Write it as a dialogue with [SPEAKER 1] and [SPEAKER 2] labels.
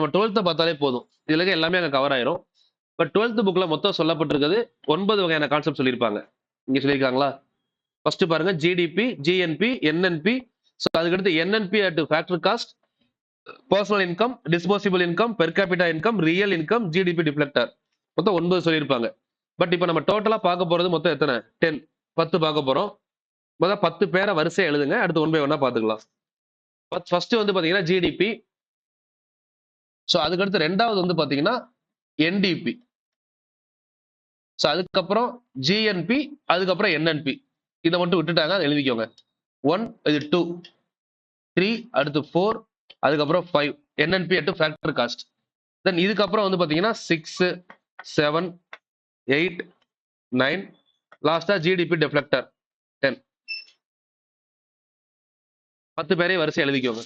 [SPEAKER 1] நம்ம 12th பார்த்தாலே போதும். இதுல இருக்க எல்லாமே அங்க கவர் ஆயிரும். இப்ப 12th புக்ல மொத்தம் சொல்லப்பட்டிருக்கிறது 9 வகையான கான்செப்ட் சொல்லியிருப்பாங்க. இங்க சொல்லியிருக்காங்களா? ஃபர்ஸ்ட் பாருங்க ஜிடிபி, ஜிஎன்பி, என்என்பி. சோ அதுக்கடுத்து NNP at factor cost, personal income, disposable income, per capita income, real income, GDP deflector. மொத்தம் 9 சொல்லியிருப்பாங்க. பட் இப்ப நம்ம டோட்டலா பார்க்க போறது மொத்தம் எத்தனை? 10. 10 பார்க்க போறோம். முதல்ல 10 பேரை வரிசையா எழுதுங்க. அடுத்து ஒன் பை ஒன்னா பாத்துக்கலாம். ஃபர்ஸ்ட் வந்து பாத்தீங்கன்னா ஜிடிபி. சோ அதுக்கடுத்து ரெண்டாவது வந்து பாத்தீங்கன்னா என்டிபி. சோ அதுக்கப்புறம் ஜிஎன்பி, அதுக்கப்புறம் என்என்பி. இதை மட்டும் விட்டுட்டாங்க, அதை எழுதிக்கோங்க. 1 இது 2 3 அடுத்து 4 அதுக்கப்புறம் 5 என்என்பி அட் ஃபேக்டர் காஸ்ட். தென் இதுக்கப்புறம் வந்து பாத்தீங்கன்னா 6 7 8 9 லாஸ்டா ஜிடிபி டிஃப்ளெக்டர் 10. 10 பேரையும் வரிசை எழுதிக்கோங்க.